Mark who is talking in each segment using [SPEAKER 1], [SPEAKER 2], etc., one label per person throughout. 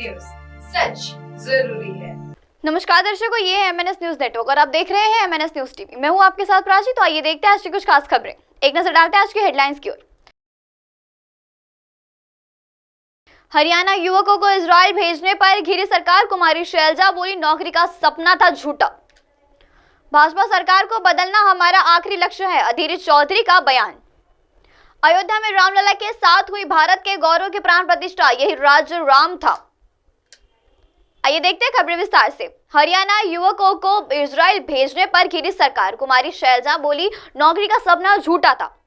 [SPEAKER 1] News, सच जरूरी है।
[SPEAKER 2] नमस्कार दर्शकों, ये है एमएनएस न्यूज नेटवर्क और आप देख रहे हैं एमएनएस न्यूज टीवी। मैं हूं आपके साथ प्राची। तो आइए देखते हैं आज की कुछ खास खबरें। एक नजर डालते हैं आज की हेडलाइंस की ओर। हरियाणा युवकों को इजराइल भेजने पर घिरी सरकार, कुमारी शैलजा बोली नौकरी का सपना था झूठा। भाजपा सरकार को बदलना हमारा आखिरी लक्ष्य है, अधीर चौधरी का बयान। अयोध्या में रामलला के साथ हुई भारत के गौरव की प्राण प्रतिष्ठा, यही राज्य राम था। आइए देखते हैं खबरें विस्तार से। हरियाणा युवकों को इजराइल भेजने पर घिरी सरकार, कुमारी शैलजा बोली नौकरी का सपना झूठा था।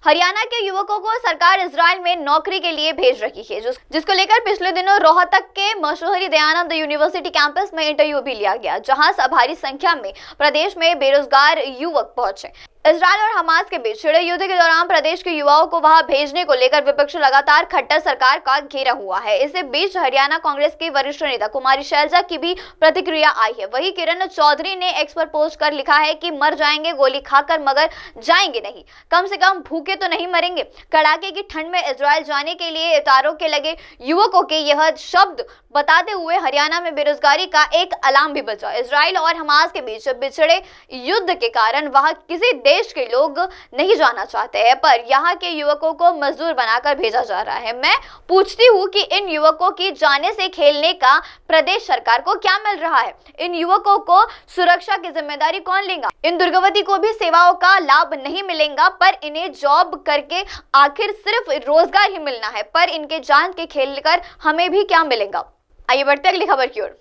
[SPEAKER 2] हरियाणा के युवकों को सरकार इजराइल में नौकरी के लिए भेज रही है, जिसको लेकर पिछले दिनों रोहतक के मशहूरी दयानंद यूनिवर्सिटी कैंपस में इंटरव्यू भी लिया गया, जहां भारी संख्या में प्रदेश में बेरोजगार युवक पहुंचे। इजराइल और हमास के बीच छिड़े युद्ध के दौरान प्रदेश के युवाओं को वहां भेजने को लेकर विपक्ष लगातार खट्टर सरकार का घेरा हुआ है। इसी बीच हरियाणा कांग्रेस की वरिष्ठ नेता कुमारी शैलजा की भी प्रतिक्रिया आई है। वहीं किरण चौधरी ने एक्स पर पोस्ट कर लिखा है कि मर जाएंगे गोली खाकर मगर जाएंगे नहीं, कम से कम भूखे तो नहीं मरेंगे। कड़ाके की ठंड में इजराइल जाने के लिए उतारों के लगे युवकों के यह शब्द बताते हुए हरियाणा में बेरोजगारी का एक अलार्म भी बजा। इजराइल और हमास के बीच बिछड़े युद्ध के कारण वहां किसी देश के लोग नहीं जाना चाहते हैं, पर यहाँ के युवकों को मजदूर बनाकर भेजा जा रहा है। मैं पूछती हूँ कि इन युवकों की जाने से खेलने का प्रदेश सरकार को क्या मिल रहा है? इन युवकों को सुरक्षा की जिम्मेदारी कौन लेगा? इन दुर्गवती को भी सेवाओं का लाभ नहीं मिलेगा, पर इन्हें जॉब करके आखिर सिर्फ रोजगार ही मिलना है, पर इनके जान के खेल कर हमें भी क्या मिलेगा? आइए बढ़ते अगली खबर की ओर।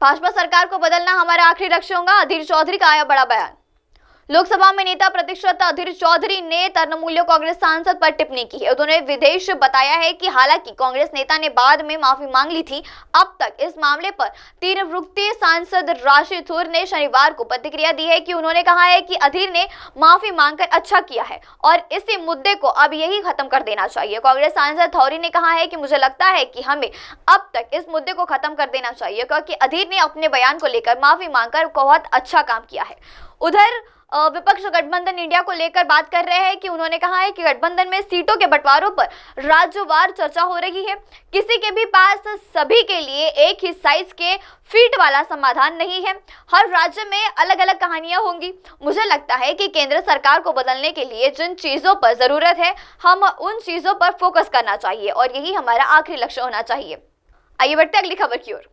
[SPEAKER 2] भाजपा सरकार को बदलना हमारा आखिरी लक्ष्य होगा, अधीर चौधरी का आया बड़ा बयान। लोकसभा में नेता प्रतिपक्ष अधीर चौधरी ने तृणमूल कांग्रेस सांसद पर टिप्पणी की है। उन्होंने विदेश बताया है कि हालांकि कांग्रेस नेता ने बाद में माफी मांग ली थी, अब तक इस मामले पर तिरवृत्तीय सांसद राशि थूर ने शनिवार को प्रतिक्रिया दी है कि उन्होंने कहा है कि अधीर ने माफी मांगकर अच्छा किया है और इसी मुद्दे को अब यही खत्म कर देना चाहिए। कांग्रेस सांसद थौरी ने कहा है कि मुझे लगता है कि हमें अब तक इस मुद्दे को खत्म कर देना चाहिए, क्योंकि अधीर ने अपने बयान को लेकर माफी मांगकर बहुत अच्छा काम किया है। उधर विपक्ष गठबंधन इंडिया को लेकर बात कर रहे हैं कि उन्होंने कहा है कि गठबंधन में सीटों के बंटवारों पर राज्यवार चर्चा हो रही है। किसी के भी पास सभी के लिए एक ही साइज के फीट वाला समाधान नहीं है। हर राज्य में अलग अलग कहानियां होंगी। मुझे लगता है कि केंद्र सरकार को बदलने के लिए जिन चीजों पर जरूरत है, हम उन चीजों पर फोकस करना चाहिए और यही हमारा आखिरी लक्ष्य होना चाहिए। आइए बढ़ते अगली खबर की ओर।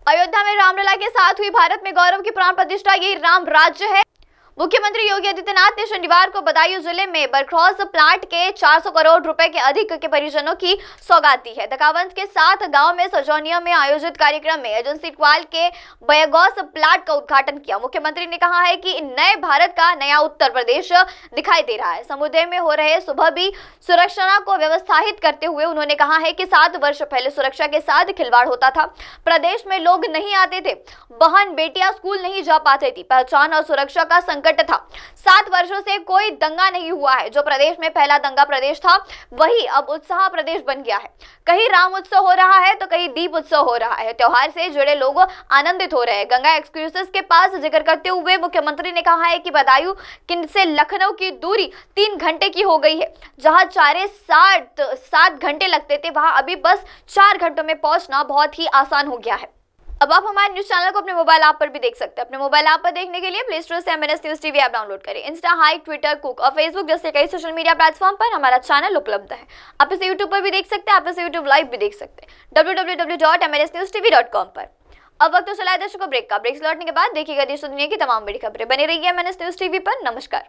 [SPEAKER 2] अयोध्या में रामलला के साथ हुई भारत में गौरव की प्राण प्रतिष्ठा, यही राम राज्य है। मुख्यमंत्री योगी आदित्यनाथ ने शनिवार को बदायूं जिले में बरक्रॉस प्लांट के 400 करोड़ रुपए के अधिक के परिजनों की सौगात दी है। दकावंत के साथ गांव में सजौनिया में आयोजित कार्यक्रम में एजेंसी क्वाल के बयगौस प्लांट का उद्घाटन किया। मुख्यमंत्री ने कहा है कि नए भारत का नया उत्तर प्रदेश दिखाई दे रहा है। समुदाय में हो रहे सुबह भी सुरक्षा को व्यवस्थित करते हुए उन्होंने कहा है कि 7 वर्ष पहले सुरक्षा के साथ खिलवाड़ होता था। प्रदेश में लोग नहीं आते थे, बहन बेटियां स्कूल नहीं जा पाती थी, पहचान और सुरक्षा का था। 7 वर्षों से कोई दंगा नहीं हुआ है। जो प्रदेश में पहला दंगा प्रदेश था, वही अब उत्साह प्रदेश बन गया है। कहीं राम उत्सव हो रहा है तो कहीं दीप उत्सव हो रहा है। त्योहार से जुड़े लोग आनंदित हो रहे हैं। गंगा एक्सक्लूसिव के पास जिक्र करते हुए मुख्यमंत्री ने कहा है कि बदायूं से लखनऊ की दूरी 3 घंटे की हो गई है। जहां 7 घंटे लगते थे, वहां अभी बस 4 घंटों में पहुंचना बहुत ही आसान हो गया है। अब आप हमारे न्यूज चैनल को अपने मोबाइल ऐप पर भी देख सकते हैं। अपने मोबाइल ऐप पर देखने के लिए प्ले स्टोर से MNS news TV app download करें। इंस्टा, हाइक, ट्विटर, कुक और फेसबुक जैसे कई सोशल मीडिया प्लेटफॉर्म पर हमारा चैनल उपलब्ध है। आप इसे यूट्यूब पर भी देख सकते हैं, आप इसे यूट्यूब लाइव भी देख सकते हैं www.mnsnewstv.com पर। अब वक्त तो चला है दर्शकों ब्रेक का। ब्रेक लौटने के बाद देखिएगा देश और दुनिया की तमाम बड़ी खबरें। बने रहिए एमएनएस न्यूज टीवी पर। नमस्कार।